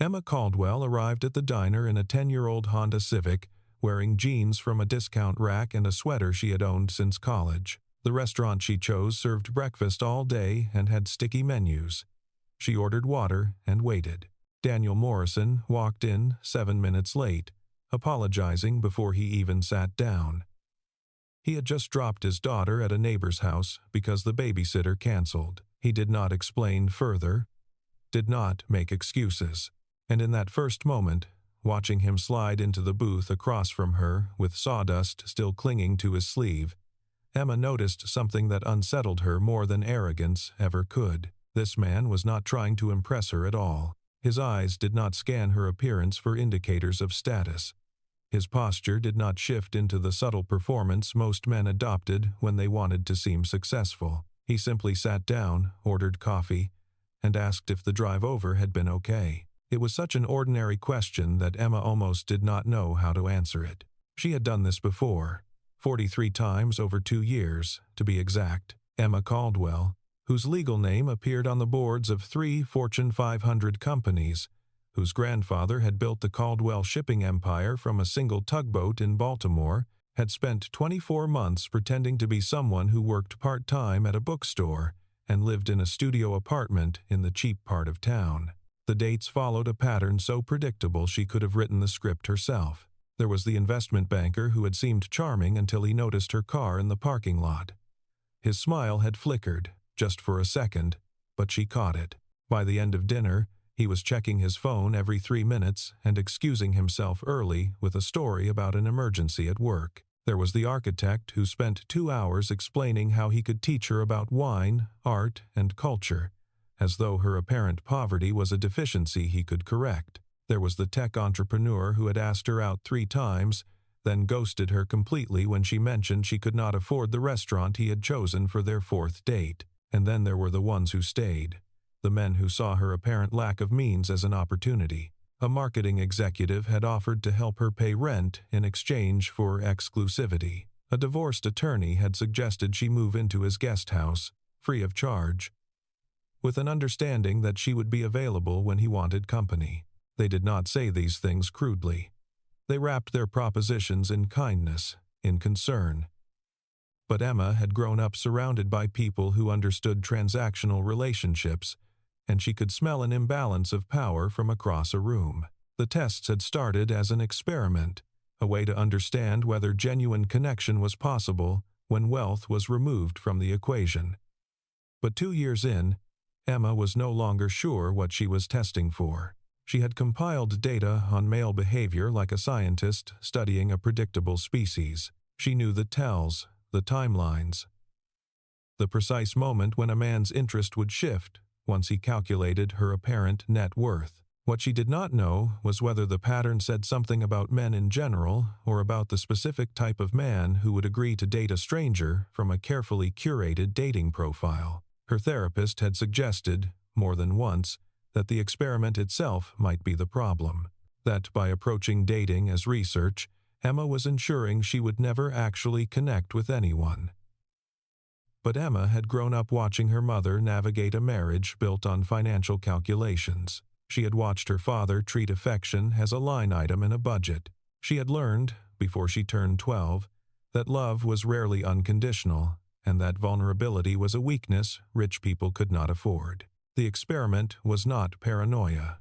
Emma Caldwell arrived at the diner in a 10-year-old Honda Civic, wearing jeans from a discount rack and a sweater she had owned since college. The restaurant she chose served breakfast all day and had sticky menus. She ordered water and waited. Daniel Morrison walked in 7 minutes late, apologizing before he even sat down. He had just dropped his daughter at a neighbor's house because the babysitter canceled. He did not explain further, did not make excuses. And in that first moment, watching him slide into the booth across from her with sawdust still clinging to his sleeve, Emma noticed something that unsettled her more than arrogance ever could. This man was not trying to impress her at all. His eyes did not scan her appearance for indicators of status. His posture did not shift into the subtle performance most men adopted when they wanted to seem successful. He simply sat down, ordered coffee, and asked if the drive over had been okay. It was such an ordinary question that Emma almost did not know how to answer it. She had done this before, 43 times over 2 years, to be exact. Emma Caldwell, whose legal name appeared on the boards of 3 Fortune 500 companies, whose grandfather had built the Caldwell shipping empire from a single tugboat in Baltimore, had spent 24 months pretending to be someone who worked part-time at a bookstore and lived in a studio apartment in the cheap part of town. The dates followed a pattern so predictable she could have written the script herself. There was the investment banker who had seemed charming until he noticed her car in the parking lot. His smile had flickered, just for a second, but she caught it. By the end of dinner, he was checking his phone every 3 minutes and excusing himself early with a story about an emergency at work. There was the architect who spent 2 hours explaining how he could teach her about wine, art, and culture, as though her apparent poverty was a deficiency he could correct. There was the tech entrepreneur who had asked her out 3 times, then ghosted her completely when she mentioned she could not afford the restaurant he had chosen for their 4th date. And then there were the ones who stayed, the men who saw her apparent lack of means as an opportunity. A marketing executive had offered to help her pay rent in exchange for exclusivity. A divorced attorney had suggested she move into his guest house, free of charge, with an understanding that she would be available when he wanted company. They did not say these things crudely. They wrapped their propositions in kindness, in concern. But Emma had grown up surrounded by people who understood transactional relationships, and she could smell an imbalance of power from across a room. The tests had started as an experiment, a way to understand whether genuine connection was possible when wealth was removed from the equation. But 2 years in, Emma was no longer sure what she was testing for. She had compiled data on male behavior like a scientist studying a predictable species. She knew the tells, the timelines, the precise moment when a man's interest would shift once he calculated her apparent net worth. What she did not know was whether the pattern said something about men in general or about the specific type of man who would agree to date a stranger from a carefully curated dating profile. Her therapist had suggested, more than once, that the experiment itself might be the problem, that by approaching dating as research, Emma was ensuring she would never actually connect with anyone. But Emma had grown up watching her mother navigate a marriage built on financial calculations. She had watched her father treat affection as a line item in a budget. She had learned, before she turned 12, that love was rarely unconditional, and that vulnerability was a weakness rich people could not afford. The experiment was not paranoia.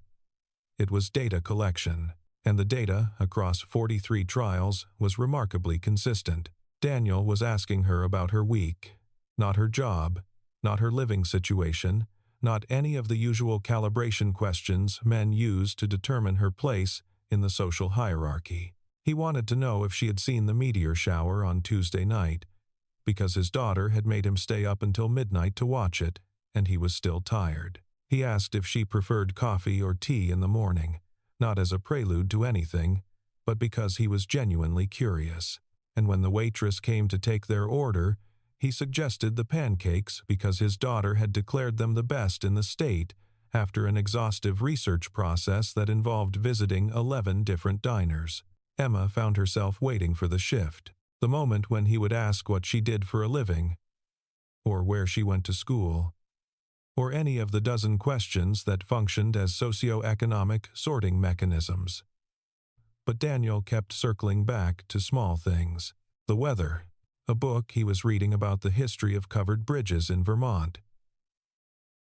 It was data collection, and the data, across 43 trials, was remarkably consistent. Daniel was asking her about her week, not her job, not her living situation, not any of the usual calibration questions men use to determine her place in the social hierarchy. He wanted to know if she had seen the meteor shower on Tuesday night, because his daughter had made him stay up until midnight to watch it, and he was still tired. He asked if she preferred coffee or tea in the morning, not as a prelude to anything, but because he was genuinely curious. And when the waitress came to take their order, he suggested the pancakes because his daughter had declared them the best in the state after an exhaustive research process that involved visiting 11 different diners. Emma found herself waiting for the shift, the moment when he would ask what she did for a living, or where she went to school, or any of the dozen questions that functioned as socioeconomic sorting mechanisms. But Daniel kept circling back to small things. The weather, a book he was reading about the history of covered bridges in Vermont.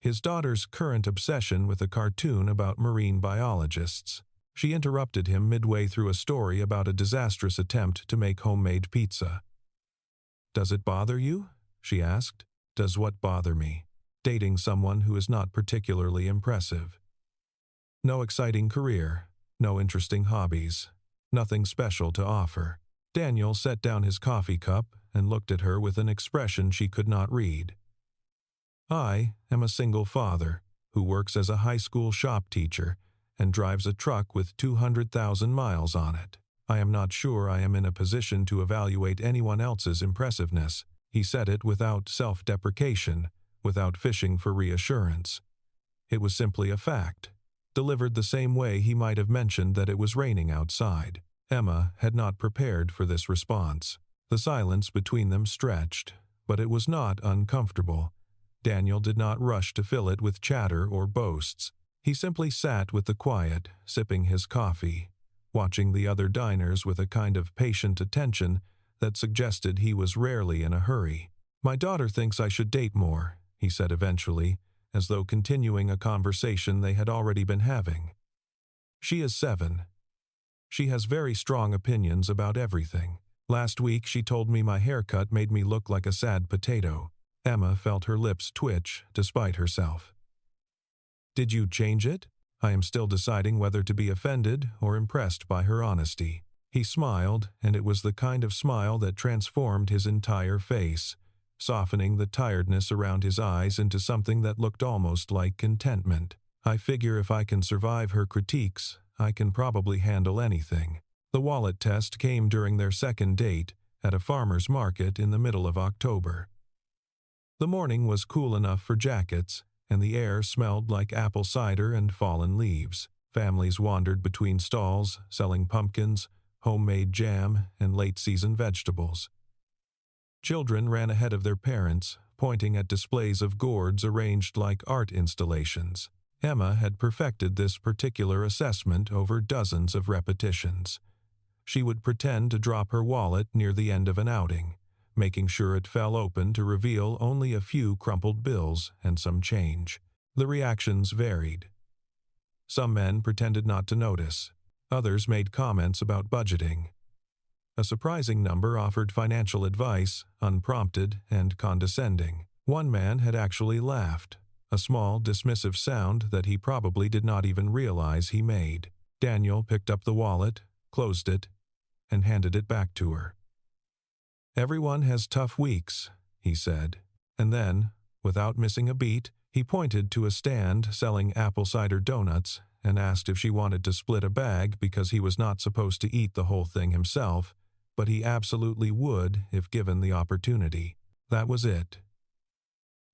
His daughter's current obsession with a cartoon about marine biologists. She interrupted him midway through a story about a disastrous attempt to make homemade pizza. "Does it bother you?" she asked. "Does what bother me? Dating someone who is not particularly impressive. No exciting career, no interesting hobbies, nothing special to offer." Daniel set down his coffee cup and looked at her with an expression she could not read. "I am a single father who works as a high school shop teacher and drives a truck with 200,000 miles on it. I am not sure I am in a position to evaluate anyone else's impressiveness." He said it without self-deprecation, without fishing for reassurance. It was simply a fact, delivered the same way he might have mentioned that it was raining outside. Emma had not prepared for this response. The silence between them stretched, but it was not uncomfortable. Daniel did not rush to fill it with chatter or boasts. He simply sat with the quiet, sipping his coffee, watching the other diners with a kind of patient attention that suggested he was rarely in a hurry. "My daughter thinks I should date more," he said eventually, as though continuing a conversation they had already been having. "She is 7. She has very strong opinions about everything. Last week she told me my haircut made me look like a sad potato." Emma felt her lips twitch despite herself. "Did you change it?" "I am still deciding whether to be offended or impressed by her honesty." He smiled, and it was the kind of smile that transformed his entire face, softening the tiredness around his eyes into something that looked almost like contentment. "I figure if I can survive her critiques, I can probably handle anything." The wallet test came during their second date at a farmer's market in the middle of October. The morning was cool enough for jackets, and the air smelled like apple cider and fallen leaves. Families wandered between stalls, selling pumpkins, homemade jam, and late-season vegetables. Children ran ahead of their parents, pointing at displays of gourds arranged like art installations. Emma had perfected this particular assessment over dozens of repetitions. She would pretend to drop her wallet near the end of an outing, making sure it fell open to reveal only a few crumpled bills and some change. The reactions varied. Some men pretended not to notice. Others made comments about budgeting. A surprising number offered financial advice, unprompted and condescending. One man had actually laughed, a small, dismissive sound that he probably did not even realize he made. Daniel picked up the wallet, closed it, and handed it back to her. "Everyone has tough weeks," he said, and then, without missing a beat, he pointed to a stand selling apple cider donuts and asked if she wanted to split a bag because he was not supposed to eat the whole thing himself, but he absolutely would if given the opportunity. That was it.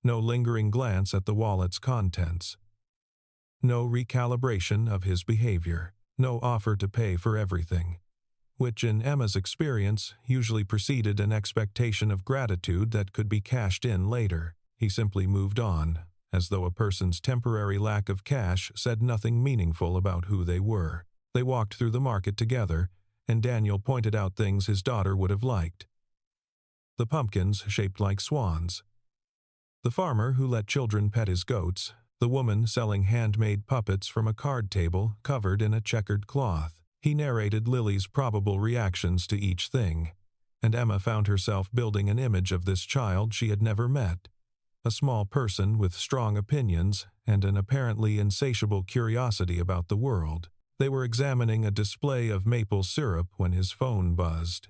No lingering glance at the wallet's contents. No recalibration of his behavior. No offer to pay for everything, which in Emma's experience usually preceded an expectation of gratitude that could be cashed in later. He simply moved on, as though a person's temporary lack of cash said nothing meaningful about who they were. They walked through the market together, and Daniel pointed out things his daughter would have liked. The pumpkins shaped like swans. The farmer who let children pet his goats. The woman selling handmade puppets from a card table covered in a checkered cloth. He narrated Lily's probable reactions to each thing, and Emma found herself building an image of this child she had never met. A small person with strong opinions and an apparently insatiable curiosity about the world. They were examining a display of maple syrup when his phone buzzed.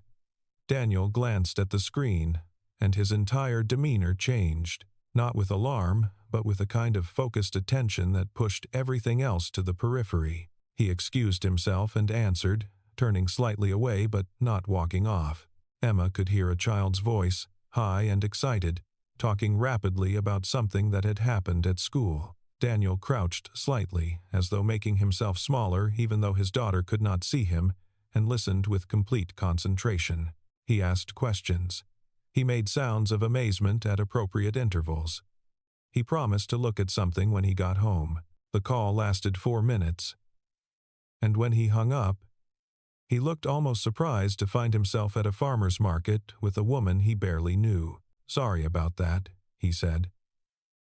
Daniel glanced at the screen, and his entire demeanor changed, not with alarm, but with a kind of focused attention that pushed everything else to the periphery. He excused himself and answered, turning slightly away but not walking off. Emma could hear a child's voice, high and excited, talking rapidly about something that had happened at school. Daniel crouched slightly, as though making himself smaller even though his daughter could not see him, and listened with complete concentration. He asked questions. He made sounds of amazement at appropriate intervals. He promised to look at something when he got home. The call lasted 4 minutes. And when he hung up, he looked almost surprised to find himself at a farmer's market with a woman he barely knew. "Sorry about that," he said.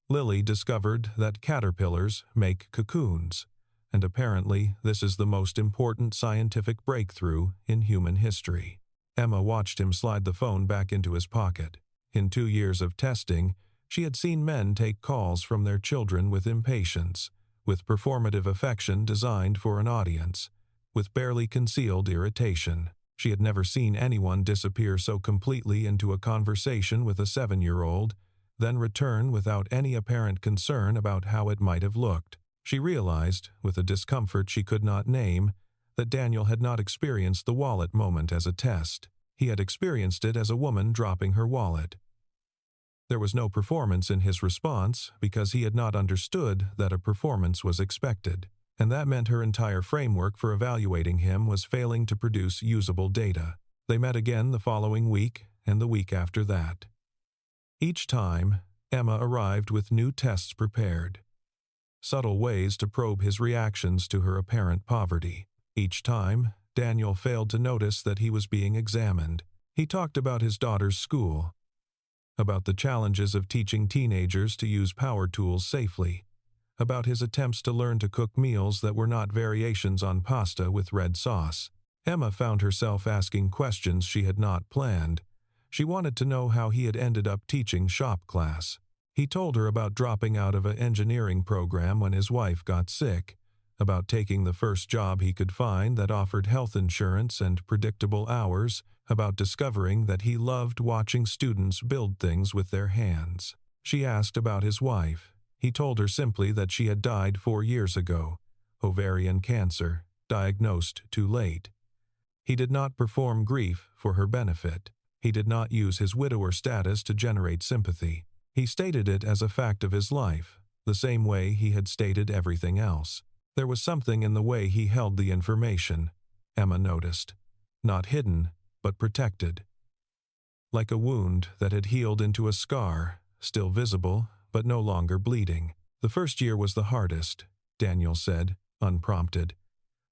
Lily discovered that caterpillars make cocoons, and apparently this is the most important scientific breakthrough in human history. Emma watched him slide the phone back into his pocket. In 2 years of testing, she had seen men take calls from their children with impatience, with performative affection designed for an audience, with barely concealed irritation. She had never seen anyone disappear so completely into a conversation with a 7-year-old, then return without any apparent concern about how it might have looked. She realized, with a discomfort she could not name, that Daniel had not experienced the wallet moment as a test. He had experienced it as a woman dropping her wallet. There was no performance in his response because he had not understood that a performance was expected, and that meant her entire framework for evaluating him was failing to produce usable data. They met again the following week and the week after that. Each time, Emma arrived with new tests prepared, subtle ways to probe his reactions to her apparent poverty. Each time, Daniel failed to notice that he was being examined. He talked about his daughter's school, about the challenges of teaching teenagers to use power tools safely, about his attempts to learn to cook meals that were not variations on pasta with red sauce. Emma found herself asking questions she had not planned. She wanted to know how he had ended up teaching shop class. He told her about dropping out of an engineering program when his wife got sick, about taking the first job he could find that offered health insurance and predictable hours, about discovering that he loved watching students build things with their hands. She asked about his wife. He told her simply that she had died 4 years ago, ovarian cancer, diagnosed too late. He did not perform grief for her benefit. He did not use his widower status to generate sympathy. He stated it as a fact of his life, the same way he had stated everything else. There was something in the way he held the information, Emma noticed. Not hidden, but protected. Like a wound that had healed into a scar, still visible, but no longer bleeding. The first year was the hardest, Daniel said, unprompted.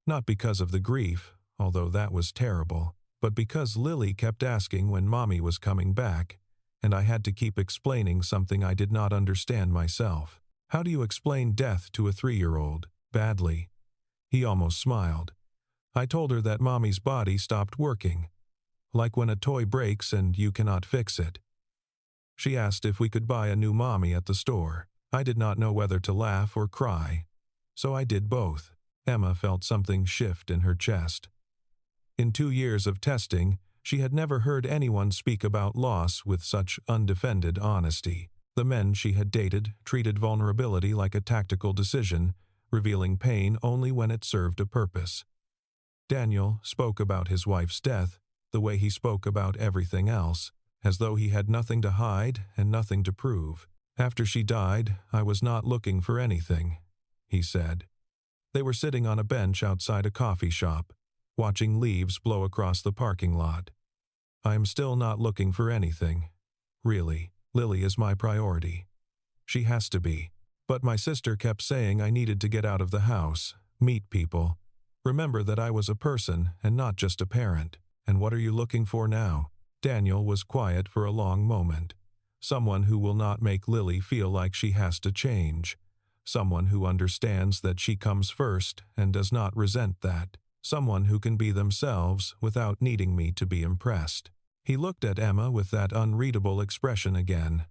Not because of the grief, although that was terrible, but because Lily kept asking when Mommy was coming back, and I had to keep explaining something I did not understand myself. How do you explain death to a 3-year-old? Badly. He almost smiled. I told her that Mommy's body stopped working, like when a toy breaks and you cannot fix it. She asked if we could buy a new Mommy at the store. I did not know whether to laugh or cry, so I did both. Emma felt something shift in her chest. In 2 years of testing, she had never heard anyone speak about loss with such undefended honesty. The men she had dated treated vulnerability like a tactical decision, revealing pain only when it served a purpose. Daniel spoke about his wife's death the way he spoke about everything else, as though he had nothing to hide and nothing to prove. After she died, I was not looking for anything, he said. They were sitting on a bench outside a coffee shop, watching leaves blow across the parking lot. I am still not looking for anything. Really, Lily is my priority. She has to be. But my sister kept saying I needed to get out of the house, meet people, remember that I was a person and not just a parent. And what are you looking for now? Daniel was quiet for a long moment. Someone who will not make Lily feel like she has to change. Someone who understands that she comes first and does not resent that. Someone who can be themselves without needing me to be impressed. He looked at Emma with that unreadable expression again.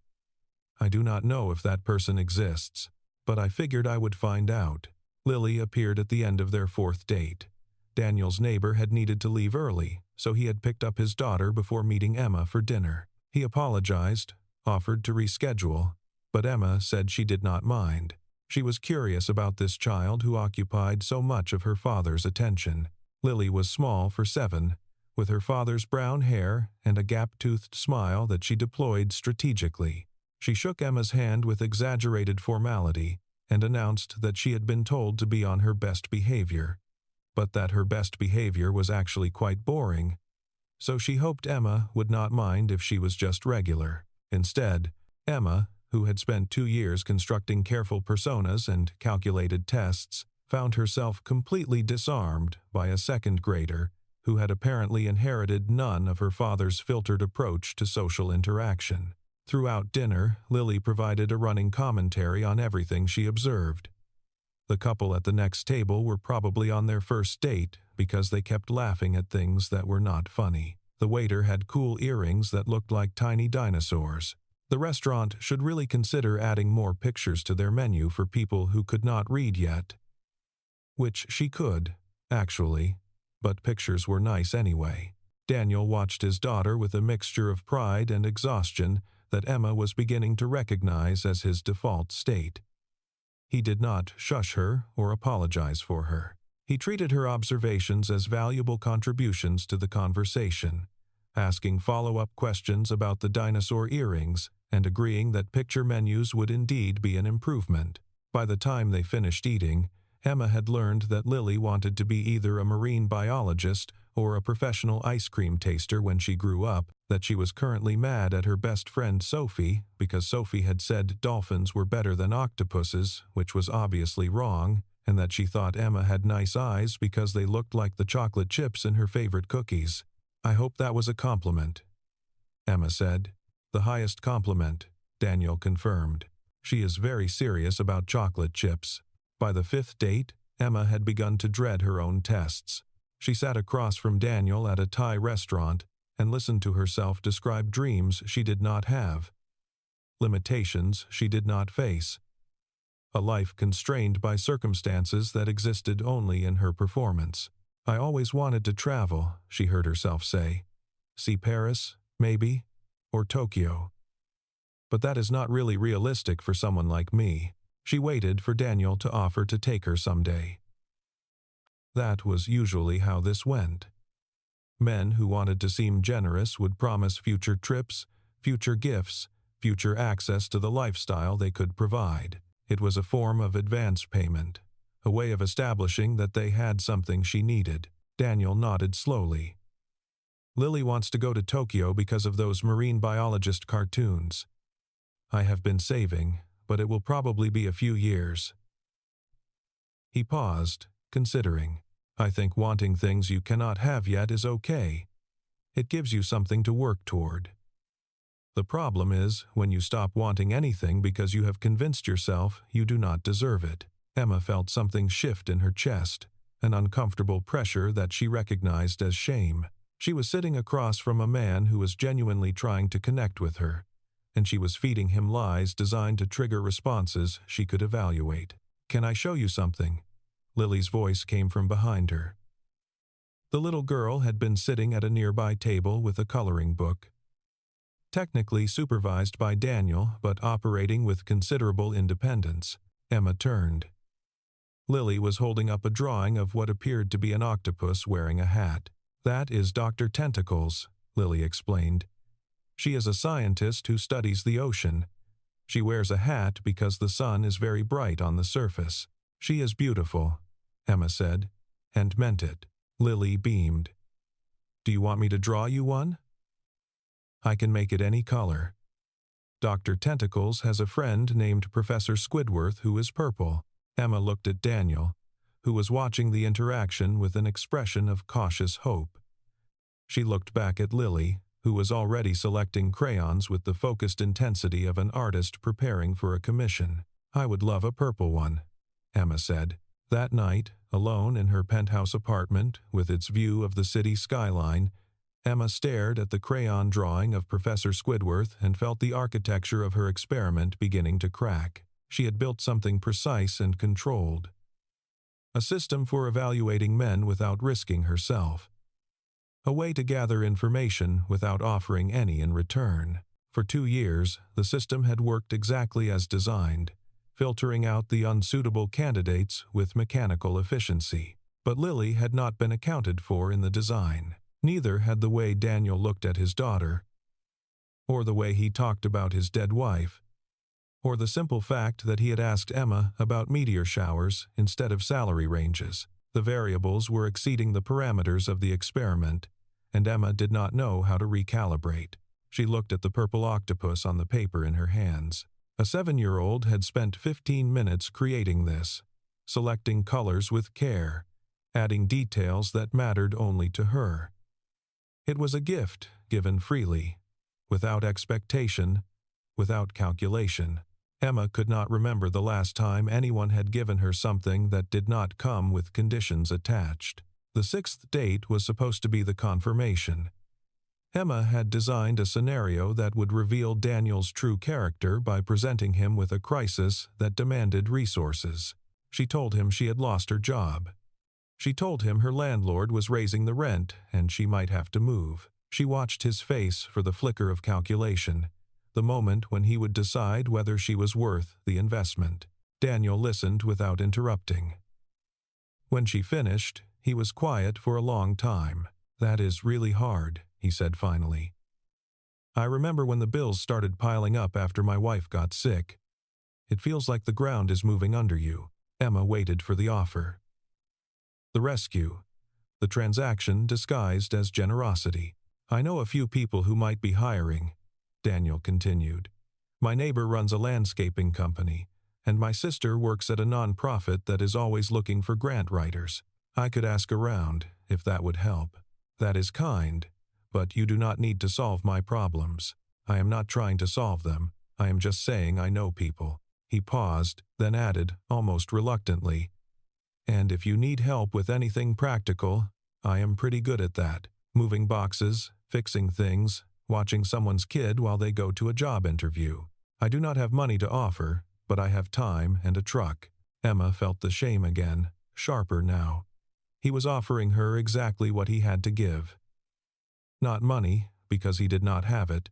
I do not know if that person exists, but I figured I would find out. Lily appeared at the end of their 4th date. Daniel's neighbor had needed to leave early, so he had picked up his daughter before meeting Emma for dinner. He apologized, offered to reschedule, but Emma said she did not mind. She was curious about this child who occupied so much of her father's attention. Lily was small for 7, with her father's brown hair and a gap-toothed smile that she deployed strategically. She shook Emma's hand with exaggerated formality and announced that she had been told to be on her best behavior, but that her best behavior was actually quite boring, so she hoped Emma would not mind if she was just regular. Instead, Emma, who had spent 2 years constructing careful personas and calculated tests, found herself completely disarmed by a second grader who had apparently inherited none of her father's filtered approach to social interaction. Throughout dinner, Lily provided a running commentary on everything she observed. The couple at the next table were probably on their first date because they kept laughing at things that were not funny. The waiter had cool earrings that looked like tiny dinosaurs. The restaurant should really consider adding more pictures to their menu for people who could not read yet. Which she could, actually, but pictures were nice anyway. Daniel watched his daughter with a mixture of pride and exhaustion that Emma was beginning to recognize as his default state. He did not shush her or apologize for her. He treated her observations as valuable contributions to the conversation, asking follow-up questions about the dinosaur earrings and agreeing that picture menus would indeed be an improvement. By the time they finished eating, Emma had learned that Lily wanted to be either a marine biologist or a professional ice cream taster when she grew up, that she was currently mad at her best friend Sophie because Sophie had said dolphins were better than octopuses, which was obviously wrong, and that she thought Emma had nice eyes because they looked like the chocolate chips in her favorite cookies. "I hope that was a compliment," Emma said. "The highest compliment," Daniel confirmed. "She is very serious about chocolate chips." By the 5th date, Emma had begun to dread her own tests. She sat across from Daniel at a Thai restaurant and listened to herself describe dreams she did not have, limitations she did not face, a life constrained by circumstances that existed only in her performance. "I always wanted to travel," she heard herself say. "See Paris, maybe, or Tokyo. But that is not really realistic for someone like me." She waited for Daniel to offer to take her someday. That was usually how this went. Men who wanted to seem generous would promise future trips, future gifts, future access to the lifestyle they could provide. It was a form of advance payment, a way of establishing that they had something she needed. Daniel nodded slowly. "Lily wants to go to Tokyo because of those marine biologist cartoons. I have been saving, but it will probably be a few years." He paused, considering. "I think wanting things you cannot have yet is okay. It gives you something to work toward. The problem is when you stop wanting anything because you have convinced yourself you do not deserve it." Emma felt something shift in her chest, an uncomfortable pressure that she recognized as shame. She was sitting across from a man who was genuinely trying to connect with her, and she was feeding him lies designed to trigger responses she could evaluate. "Can I show you something?" Lily's voice came from behind her. The little girl had been sitting at a nearby table with a coloring book. Technically supervised by Daniel, but operating with considerable independence. Emma turned. Lily was holding up a drawing of what appeared to be an octopus wearing a hat. "That is Dr. Tentacles," Lily explained. "She is a scientist who studies the ocean. She wears a hat because the sun is very bright on the surface. She is beautiful," Emma said, and meant it. Lily beamed. "Do you want me to draw you one?" "I can make it any color. Dr. Tentacles has a friend named Professor Squidward who is purple." Emma looked at Daniel, who was watching the interaction with an expression of cautious hope. She looked back at Lily, who was already selecting crayons with the focused intensity of an artist preparing for a commission. "I would love a purple one," Emma said. That night, alone in her penthouse apartment with its view of the city skyline, Emma stared at the crayon drawing of Professor Squidward and felt the architecture of her experiment beginning to crack. She had built something precise and controlled. A system for evaluating men without risking herself. A way to gather information without offering any in return. For 2 years, the system had worked exactly as designed, filtering out the unsuitable candidates with mechanical efficiency. But Lily had not been accounted for in the design. Neither had the way Daniel looked at his daughter, or the way he talked about his dead wife, or the simple fact that he had asked Emma about meteor showers instead of salary ranges. The variables were exceeding the parameters of the experiment, and Emma did not know how to recalibrate. She looked at the purple octopus on the paper in her hands. A 7-year-old had spent 15 minutes creating this, selecting colors with care, adding details that mattered only to her. It was a gift given freely, without expectation, without calculation. Emma could not remember the last time anyone had given her something that did not come with conditions attached. The 6th date was supposed to be the confirmation. Emma had designed a scenario that would reveal Daniel's true character by presenting him with a crisis that demanded resources. She told him she had lost her job. She told him her landlord was raising the rent and she might have to move. She watched his face for the flicker of calculation, the moment when he would decide whether she was worth the investment. Daniel listened without interrupting. When she finished, he was quiet for a long time. "That is really hard," he said finally. "I remember when the bills started piling up after my wife got sick. It feels like the ground is moving under you." Emma waited for the offer. The rescue. The transaction disguised as generosity. "I know a few people who might be hiring," Daniel continued. "My neighbor runs a landscaping company, and my sister works at a non-profit that is always looking for grant writers. I could ask around, if that would help." "That is kind, but you do not need to solve my problems. I am not trying to solve them. I am just saying I know people." He paused, then added, almost reluctantly, "And if you need help with anything practical, I am pretty good at that. Moving boxes, fixing things, watching someone's kid while they go to a job interview. I do not have money to offer, but I have time and a truck." Emma felt the shame again, sharper now. He was offering her exactly what he had to give. Not money, because he did not have it.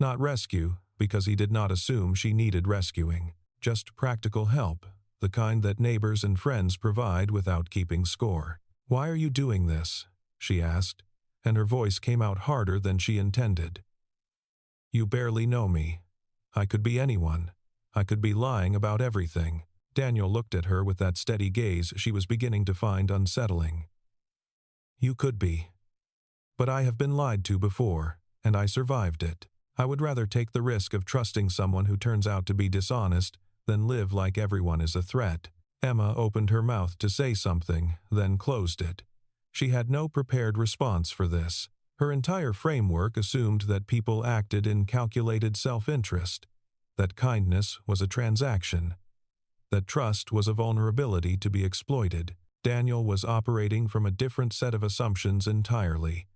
Not rescue, because he did not assume she needed rescuing. Just practical help, the kind that neighbors and friends provide without keeping score. "Why are you doing this?" she asked, and her voice came out harder than she intended. "You barely know me. I could be anyone. I could be lying about everything." Daniel looked at her with that steady gaze she was beginning to find unsettling. "You could be. But I have been lied to before, and I survived it. I would rather take the risk of trusting someone who turns out to be dishonest than live like everyone is a threat." Emma opened her mouth to say something, then closed it. She had no prepared response for this. Her entire framework assumed that people acted in calculated self-interest, that kindness was a transaction, that trust was a vulnerability to be exploited. Daniel was operating from a different set of assumptions entirely,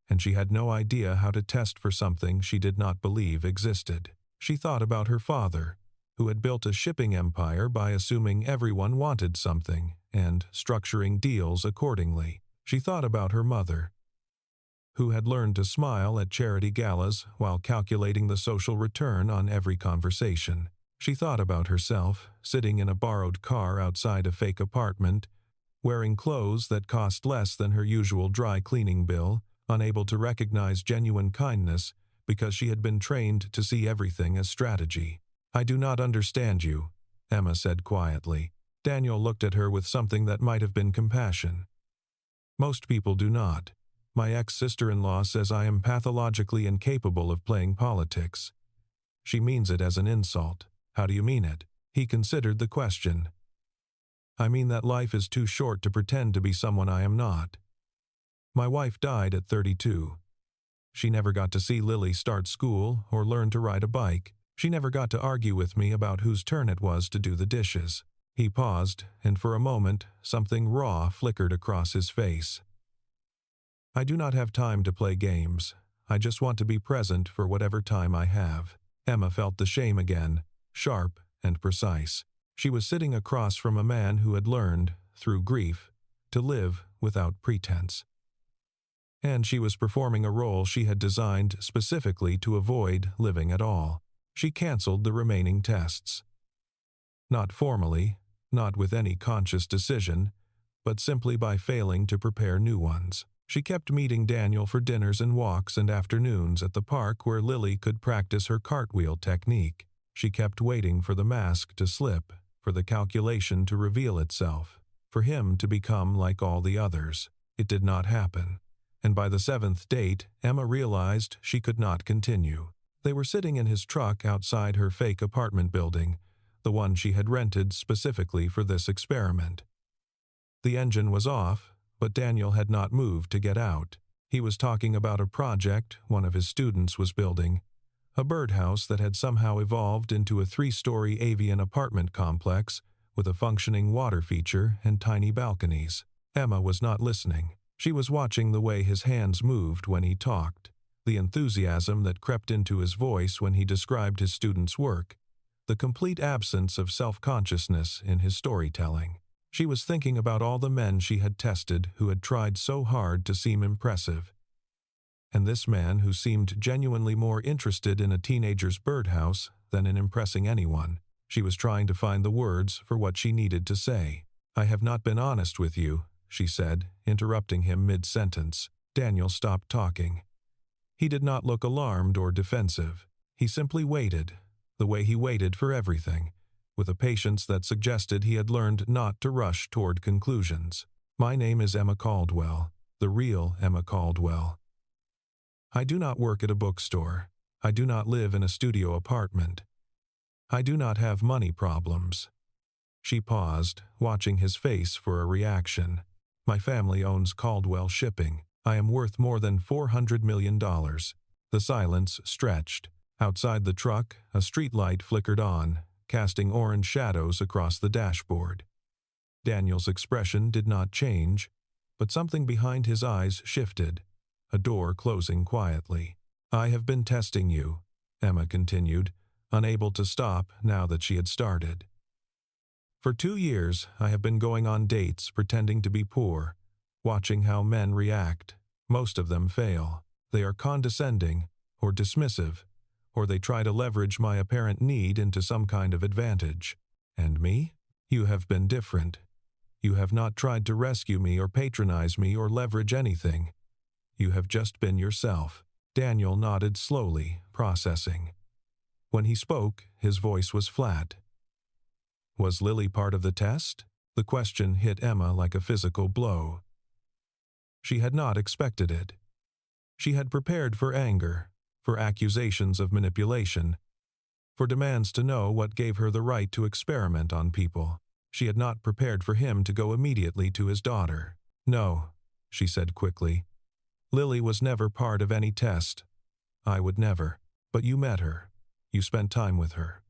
and she had no idea how to test for something she did not believe existed. She thought about her father, who had built a shipping empire by assuming everyone wanted something and structuring deals accordingly. She thought about her mother, who had learned to smile at charity galas while calculating the social return on every conversation. She thought about herself, sitting in a borrowed car outside a fake apartment, wearing clothes that cost less than her usual dry cleaning bill, unable to recognize genuine kindness because she had been trained to see everything as strategy. "I do not understand you," Emma said quietly. Daniel looked at her with something that might have been compassion. "Most people do not. My ex-sister-in-law says I am pathologically incapable of playing politics. She means it as an insult." "How do you mean it?" He considered the question. "I mean that life is too short to pretend to be someone I am not. My wife died at 32. She never got to see Lily start school or learn to ride a bike. She never got to argue with me about whose turn it was to do the dishes." He paused, and for a moment, something raw flickered across his face. "I do not have time to play games. I just want to be present for whatever time I have." Emma felt the shame again, sharp and precise. She was sitting across from a man who had learned, through grief, to live without pretense. And she was performing a role she had designed specifically to avoid living at all. She canceled the remaining tests. Not formally, not with any conscious decision, but simply by failing to prepare new ones. She kept meeting Daniel for dinners and walks and afternoons at the park where Lily could practice her cartwheel technique. She kept waiting for the mask to slip, for the calculation to reveal itself, for him to become like all the others. It did not happen. And by the 7th date, Emma realized she could not continue. They were sitting in his truck outside her fake apartment building, the one she had rented specifically for this experiment. The engine was off, but Daniel had not moved to get out. He was talking about a project one of his students was building, a birdhouse that had somehow evolved into a 3-story avian apartment complex with a functioning water feature and tiny balconies. Emma was not listening. She was watching the way his hands moved when he talked, the enthusiasm that crept into his voice when he described his student's work, the complete absence of self-consciousness in his storytelling. She was thinking about all the men she had tested who had tried so hard to seem impressive. And this man who seemed genuinely more interested in a teenager's birdhouse than in impressing anyone. She was trying to find the words for what she needed to say. "I have not been honest with you," she said, interrupting him mid-sentence. Daniel stopped talking. He did not look alarmed or defensive. He simply waited, the way he waited for everything, with a patience that suggested he had learned not to rush toward conclusions. "My name is Emma Caldwell, the real Emma Caldwell. I do not work at a bookstore. I do not live in a studio apartment. I do not have money problems." She paused, watching his face for a reaction. "My family owns Caldwell Shipping. I am worth more than $400 million. The silence stretched. Outside the truck, a streetlight flickered on, casting orange shadows across the dashboard. Daniel's expression did not change, but something behind his eyes shifted, a door closing quietly. "I have been testing you," Emma continued, unable to stop now that she had started. "For 2 years, I have been going on dates pretending to be poor, watching how men react. Most of them fail. They are condescending or dismissive, or they try to leverage my apparent need into some kind of advantage. And me? You have been different. You have not tried to rescue me or patronize me or leverage anything. You have just been yourself." Daniel nodded slowly, processing. When he spoke, his voice was flat. Was Lily part of the test? The question hit Emma like a physical blow. She had not expected it. She had prepared for anger, for accusations of manipulation, for demands to know what gave her the right to experiment on people. She had not prepared for him to go immediately to his daughter. "No," she said quickly. "Lily was never part of any test. I would never. But you met her. You spent time with her.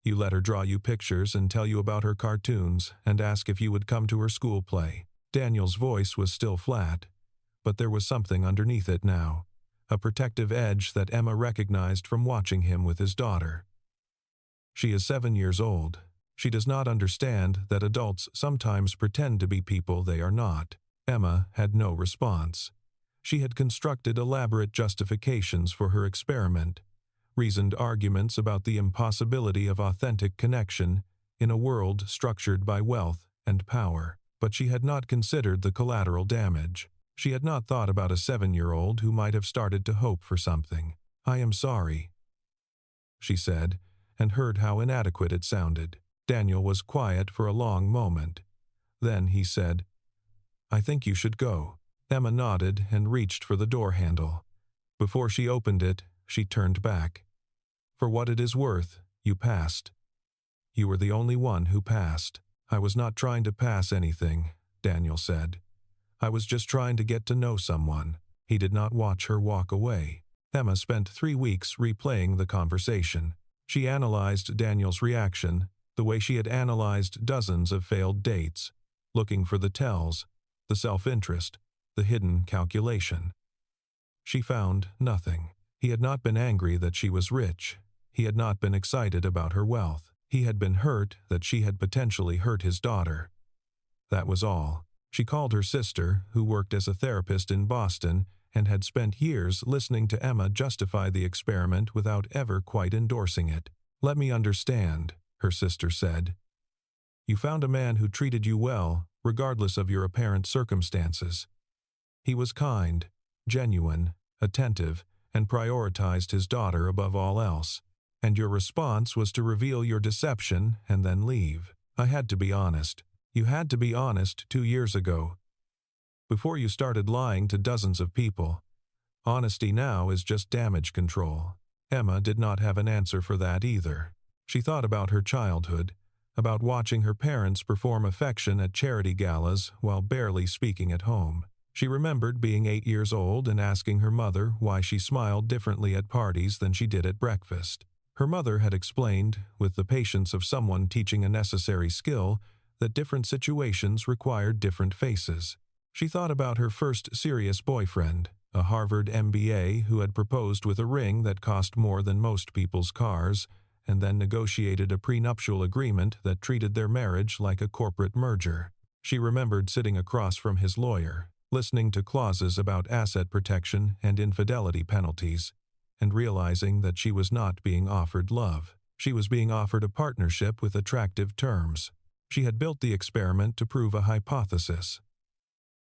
You let her draw you pictures and tell you about her cartoons and ask if you would come to her school play." Daniel's voice was still flat, but there was something underneath it now, a protective edge that Emma recognized from watching him with his daughter. She is 7 years old. She does not understand that adults sometimes pretend to be people they are not. Emma had no response. She had constructed elaborate justifications for her experiment, reasoned arguments about the impossibility of authentic connection in a world structured by wealth and power. But she had not considered the collateral damage. She had not thought about a 7-year-old who might have started to hope for something. "I am sorry," she said, and heard how inadequate it sounded. Daniel was quiet for a long moment. Then he said, "I think you should go." Emma nodded and reached for the door handle. Before she opened it, she turned back. "For what it is worth, you passed. You were the only one who passed." "I was not trying to pass anything," Daniel said. "I was just trying to get to know someone." He did not watch her walk away. Emma spent 3 weeks replaying the conversation. She analyzed Daniel's reaction, the way she had analyzed dozens of failed dates, looking for the tells, the self-interest, the hidden calculation. She found nothing. He had not been angry that she was rich. He had not been excited about her wealth. He had been hurt that she had potentially hurt his daughter. That was all. She called her sister, who worked as a therapist in Boston and had spent years listening to Emma justify the experiment without ever quite endorsing it. "Let me understand," her sister said. "You found a man who treated you well, regardless of your apparent circumstances. He was kind, genuine, attentive, and prioritized his daughter above all else. And your response was to reveal your deception and then leave. I had to be honest. You had to be honest 2 years ago, before you started lying to dozens of people. Honesty now is just damage control. Emma did not have an answer for that either. She thought about her childhood, about watching her parents perform affection at charity galas while barely speaking at home. She remembered being 8 years old and asking her mother why she smiled differently at parties than she did at breakfast. Her mother had explained, with the patience of someone teaching a necessary skill, that different situations required different faces. She thought about her first serious boyfriend, a Harvard MBA who had proposed with a ring that cost more than most people's cars, and then negotiated a prenuptial agreement that treated their marriage like a corporate merger. She remembered sitting across from his lawyer, listening to clauses about asset protection and infidelity penalties, and realizing that she was not being offered love. She was being offered a partnership with attractive terms. She had built the experiment to prove a hypothesis.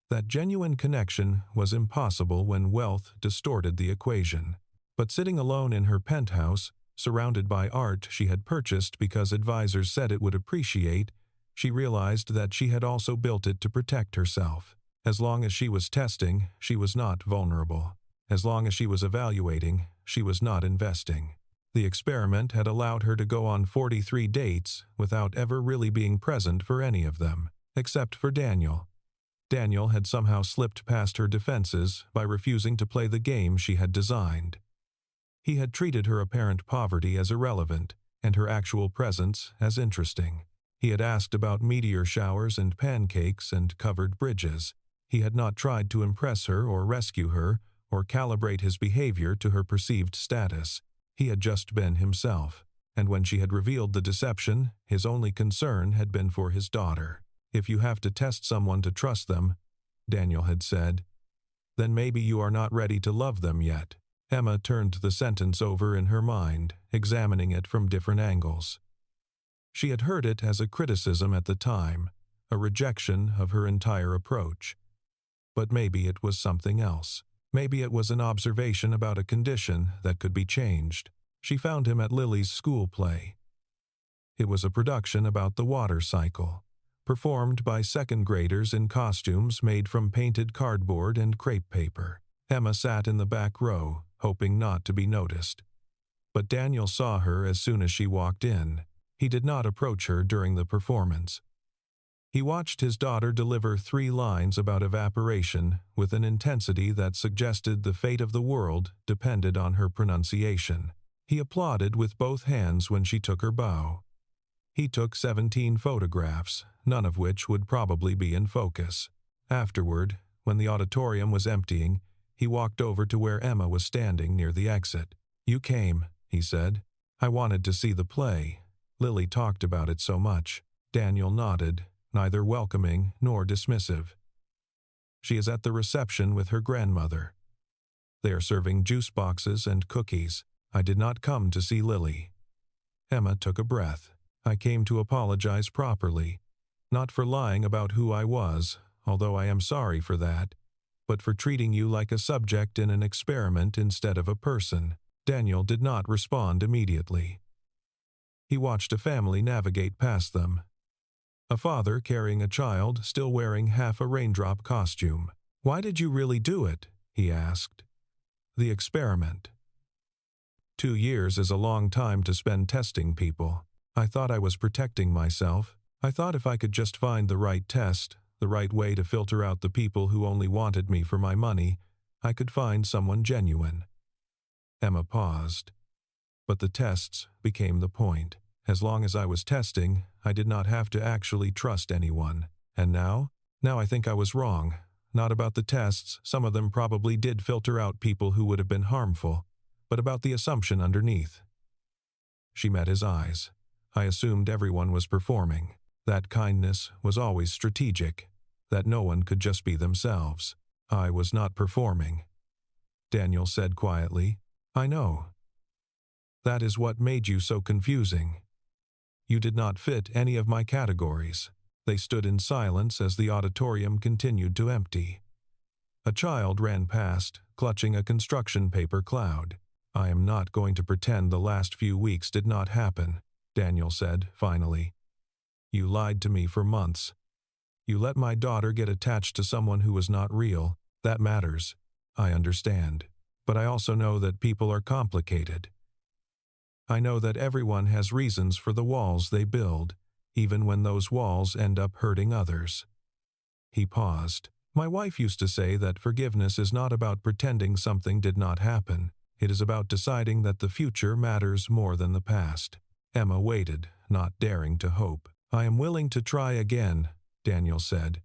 That genuine connection was impossible when wealth distorted the equation. But sitting alone in her penthouse, surrounded by art she had purchased because advisors said it would appreciate, she realized that she had also built it to protect herself. As long as she was testing, she was not vulnerable. As long as she was evaluating, she was not investing. The experiment had allowed her to go on 43 dates without ever really being present for any of them, except for Daniel. Daniel had somehow slipped past her defenses by refusing to play the game she had designed. He had treated her apparent poverty as irrelevant and her actual presence as interesting. He had asked about meteor showers and pancakes and covered bridges. He had not tried to impress her or rescue her or calibrate his behavior to her perceived status. He had just been himself, and when she had revealed the deception, his only concern had been for his daughter. If you have to test someone to trust them, Daniel had said, then maybe you are not ready to love them yet. Emma turned the sentence over in her mind, examining it from different angles. She had heard it as a criticism at the time, a rejection of her entire approach. But maybe it was something else. Maybe it was an observation about a condition that could be changed. She found him at Lily's school play. It was a production about the water cycle, performed by second graders in costumes made from painted cardboard and crepe paper. Emma sat in the back row, hoping not to be noticed. But Daniel saw her as soon as she walked in. He did not approach her during the performance. He watched his daughter deliver 3 lines about evaporation with an intensity that suggested the fate of the world depended on her pronunciation. He applauded with both hands when she took her bow. He took 17 photographs, none of which would probably be in focus. Afterward, when the auditorium was emptying, he walked over to where Emma was standing near the exit. "You came," he said. "I wanted to see the play. Lily talked about it so much." Daniel nodded, neither welcoming nor dismissive. "She is at the reception with her grandmother. They are serving juice boxes and cookies. I did not come to see Lily." Emma took a breath. "I came to apologize properly, not for lying about who I was, although I am sorry for that, but for treating you like a subject in an experiment instead of a person." Daniel did not respond immediately. He watched a family navigate past them. A father carrying a child still wearing half a raindrop costume. "Why did you really do it?" he asked. "The experiment." 2 years is a long time to spend testing people. I thought I was protecting myself. I thought if I could just find the right test, the right way to filter out the people who only wanted me for my money, I could find someone genuine. Emma paused. But the tests became the point. As long as I was testing, I did not have to actually trust anyone. And now? Now I think I was wrong. Not about the tests, some of them probably did filter out people who would have been harmful, but about the assumption underneath. She met his eyes. I assumed everyone was performing. That kindness was always strategic. That no one could just be themselves. I was not performing. Daniel said quietly, "I know. That is what made you so confusing. You did not fit any of my categories." They stood in silence as the auditorium continued to empty. A child ran past, clutching a construction paper cloud. "I am not going to pretend the last few weeks did not happen," Daniel said, finally. "You lied to me for months. You let my daughter get attached to someone who was not real. That matters. I understand. But I also know that people are complicated. I know that everyone has reasons for the walls they build, even when those walls end up hurting others." He paused. "My wife used to say that forgiveness is not about pretending something did not happen. It is about deciding that the future matters more than the past." Emma waited, not daring to hope. "I am willing to try again," Daniel said.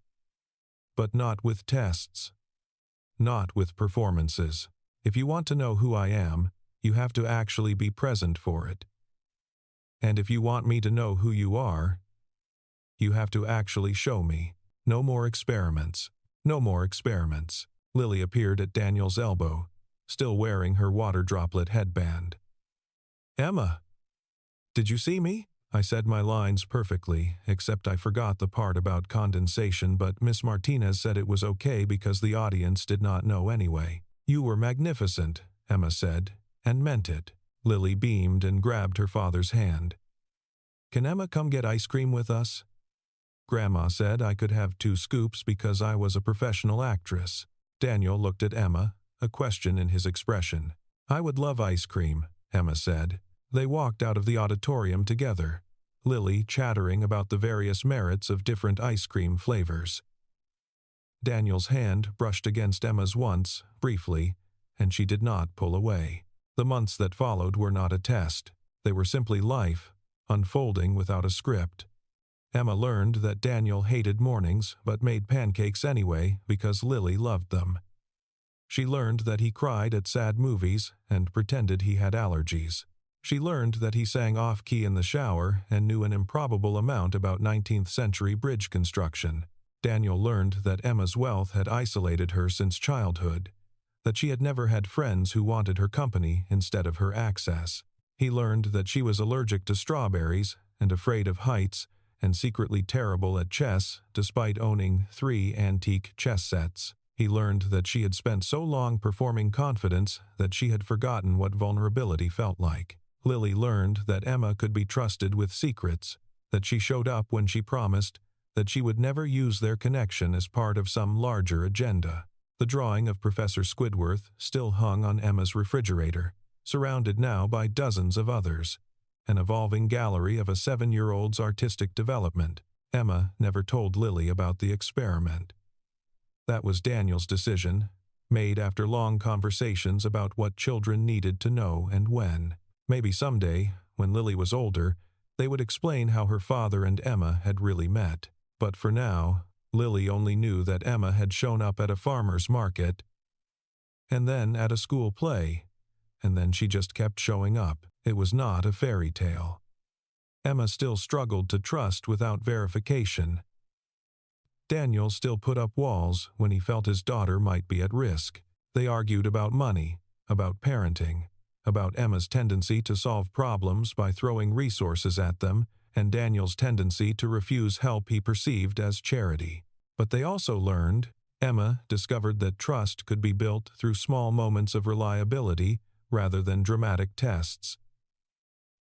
"But not with tests. Not with performances. If you want to know who I am, you have to actually be present for it. And if you want me to know who you are, you have to actually show me. No more experiments. No more experiments." Lily appeared at Daniel's elbow, still wearing her water droplet headband. "Emma, did you see me?" I said my lines perfectly, except I forgot the part about condensation, but Miss Martinez said it was okay because the audience did not know anyway. "You were magnificent," Emma said, and meant it. Lily beamed and grabbed her father's hand. "Can Emma come get ice cream with us?" Grandma said I could have 2 scoops because I was a professional actress. Daniel looked at Emma, a question in his expression. "I would love ice cream," Emma said. They walked out of the auditorium together, Lily chattering about the various merits of different ice cream flavors. Daniel's hand brushed against Emma's once, briefly, and she did not pull away. The months that followed were not a test. They were simply life, unfolding without a script. Emma learned that Daniel hated mornings but made pancakes anyway because Lily loved them. She learned that he cried at sad movies and pretended he had allergies. She learned that he sang off-key in the shower and knew an improbable amount about 19th century bridge construction. Daniel learned that Emma's wealth had isolated her since childhood, that she had never had friends who wanted her company instead of her access. He learned that she was allergic to strawberries and afraid of heights and secretly terrible at chess despite owning 3 antique chess sets. He learned that she had spent so long performing confidence that she had forgotten what vulnerability felt like. Lily learned that Emma could be trusted with secrets, that she showed up when she promised, that she would never use their connection as part of some larger agenda. The drawing of Professor Squidward still hung on Emma's refrigerator, surrounded now by dozens of others. An evolving gallery of a 7-year-old's artistic development. Emma never told Lily about the experiment. That was Daniel's decision, made after long conversations about what children needed to know and when. Maybe someday, when Lily was older, they would explain how her father and Emma had really met. But for now, Lily only knew that Emma had shown up at a farmer's market, and then at a school play, and then she just kept showing up. It was not a fairy tale. Emma still struggled to trust without verification. Daniel still put up walls when he felt his daughter might be at risk. They argued about money, about parenting, about Emma's tendency to solve problems by throwing resources at them, and Daniel's tendency to refuse help he perceived as charity. But they also learned, Emma discovered that trust could be built through small moments of reliability rather than dramatic tests.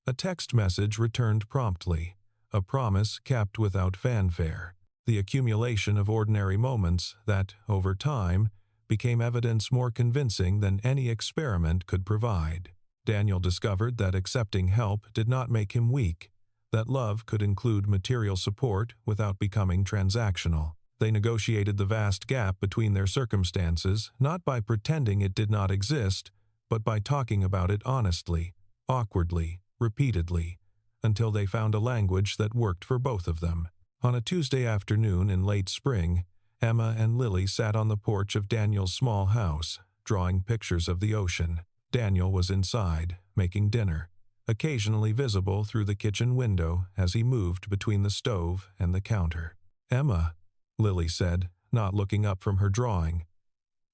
A text message returned promptly, a promise kept without fanfare, the accumulation of ordinary moments that, over time, became evidence more convincing than any experiment could provide. Daniel discovered that accepting help did not make him weak, that love could include material support without becoming transactional. They negotiated the vast gap between their circumstances not by pretending it did not exist, but by talking about it honestly, awkwardly, repeatedly, until they found a language that worked for both of them. On a Tuesday afternoon in late spring, Emma and Lily sat on the porch of Daniel's small house, drawing pictures of the ocean. Daniel was inside, making dinner, occasionally visible through the kitchen window as he moved between the stove and the counter. "Emma," Lily said, not looking up from her drawing,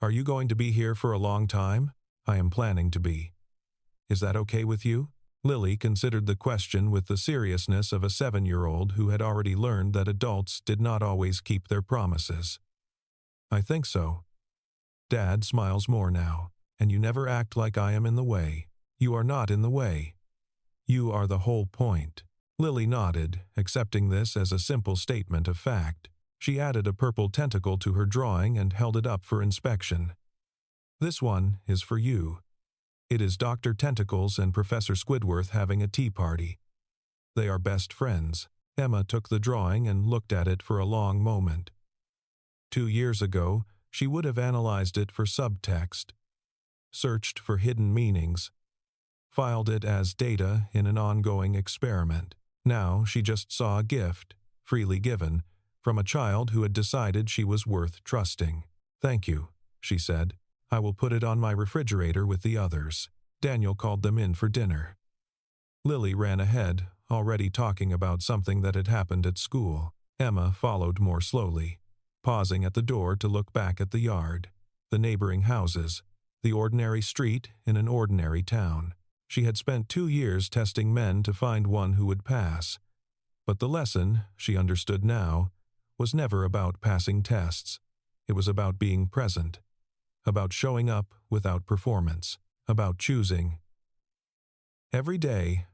"are you going to be here for a long time?" "I am planning to be." "Is that okay with you?" Lily considered the question with the seriousness of a 7-year-old who had already learned that adults did not always keep their promises. "I think so. Dad smiles more now, and you never act like I am in the way. You are not in the way. You are the whole point." Lily nodded, accepting this as a simple statement of fact. She added a purple tentacle to her drawing and held it up for inspection. "This one is for you. It is Dr. Tentacles and Professor Squidward having a tea party. They are best friends. Emma took the drawing and looked at it for a long moment. 2 years ago, she would have analyzed it for subtext, searched for hidden meanings, filed it as data in an ongoing experiment. Now she just saw a gift, freely given, from a child who had decided she was worth trusting. "Thank you," she said. "I will put it on my refrigerator with the others." Daniel called them in for dinner. Lily ran ahead, already talking about something that had happened at school. Emma followed more slowly, pausing at the door to look back at the yard, the neighboring houses, the ordinary street in an ordinary town. She had spent 2 years testing men to find one who would pass. But the lesson, she understood now, was never about passing tests. It was about being present, about showing up without performance, about choosing every day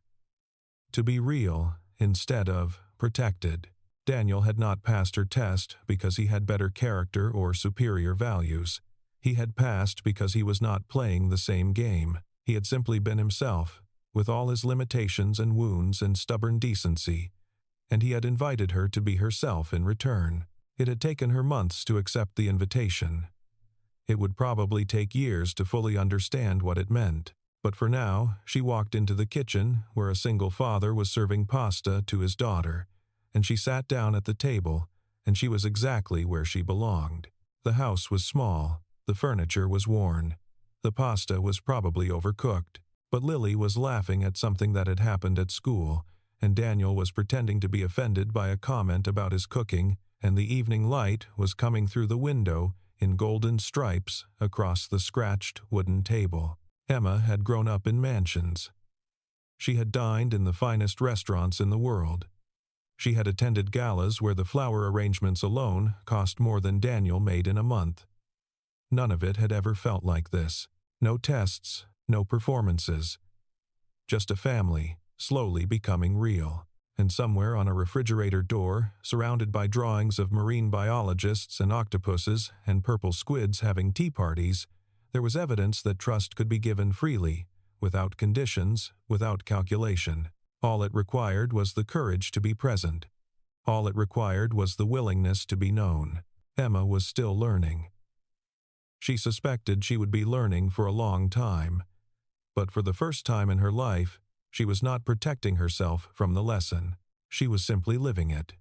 to be real instead of protected. Daniel had not passed her test because he had better character or superior values. He had passed because he was not playing the same game. He had simply been himself, with all his limitations and wounds and stubborn decency, and he had invited her to be herself in return. It had taken her months to accept the invitation. It would probably take years to fully understand what it meant. But for now, she walked into the kitchen where a single father was serving pasta to his daughter, and she sat down at the table, and she was exactly where she belonged. The house was small, the furniture was worn, the pasta was probably overcooked, but Lily was laughing at something that had happened at school, and Daniel was pretending to be offended by a comment about his cooking, and the evening light was coming through the window in golden stripes across the scratched wooden table. Emma had grown up in mansions. She had dined in the finest restaurants in the world. She had attended galas where the flower arrangements alone cost more than Daniel made in a month. None of it had ever felt like this. No tests, no performances. Just a family, slowly becoming real. And somewhere on a refrigerator door, surrounded by drawings of marine biologists and octopuses and purple squids having tea parties, there was evidence that trust could be given freely, without conditions, without calculation. All it required was the courage to be present. All it required was the willingness to be known. Emma was still learning. She suspected she would be learning for a long time. But for the first time in her life, she was not protecting herself from the lesson. She was simply living it.